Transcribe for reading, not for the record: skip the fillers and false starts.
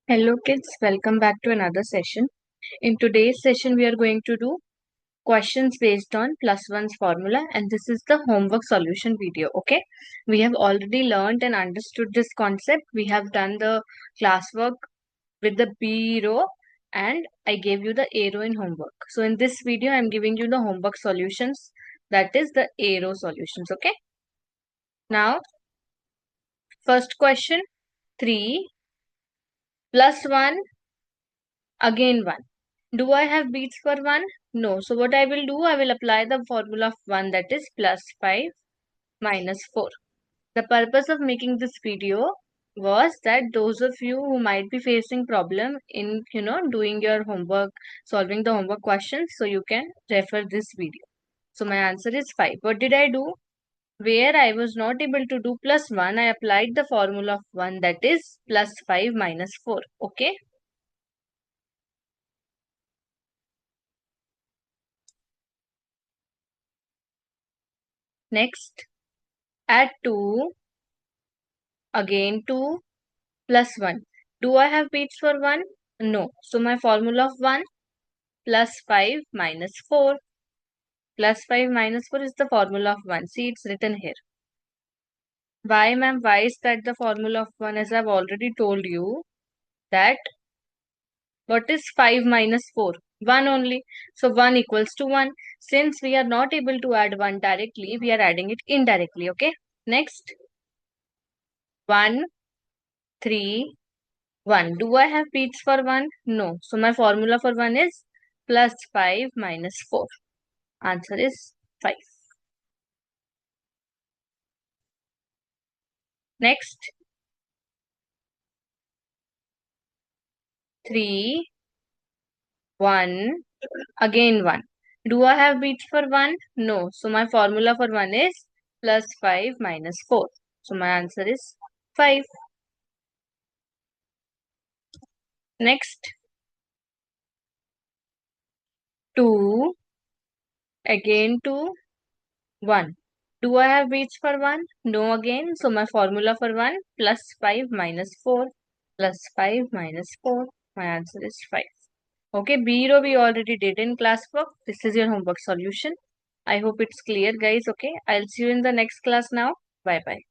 Hello kids, welcome back to another session. In today's session, we are going to do questions based on plus one's formula, and this is the homework solution video. Okay, we have already learned and understood this concept. We have done the classwork with the B row, and I gave you the A row in homework. So in this video, I am giving you the homework solutions, that is the A row solutions. Okay, now first question, 3 plus 1 again 1. Do I have beats for 1? No. So what I will do, I will apply the formula of 1, that is plus 5 minus 4. The purpose of making this video was that those of you who might be facing problem in doing your homework, solving the homework questions, so you can refer this video. So my answer is 5. What did I do? Where I was not able to do plus 1, I applied the formula of 1, that is plus 5 minus 4. Okay. Next, add 2, again 2 plus 1. Do I have beats for 1? No. So my formula of 1 plus 5 minus 4. Plus 5 minus 4 is the formula of 1. See, it's written here. Why, ma'am? Why is that the formula of 1? As I've already told you that what is 5 minus 4? 1 only. So 1 equals to 1. Since we are not able to add 1 directly, we are adding it indirectly. Okay. Next. 1, 3, 1. Do I have beats for 1? No. So my formula for 1 is plus 5 minus 4. Answer is 5. Next, 3, 1, again 1. Do I have beats for 1? No. So my formula for 1 is plus 5 minus 4. So my answer is 5. Next, 2, again 2, 1. Do I have beats for 1? No again. So my formula for 1 plus 5 minus 4 plus 5 minus 4. My answer is 5. Okay, B row we already did in classwork. This is your homework solution. I hope it's clear, guys. Okay, I'll see you in the next class now. Bye bye.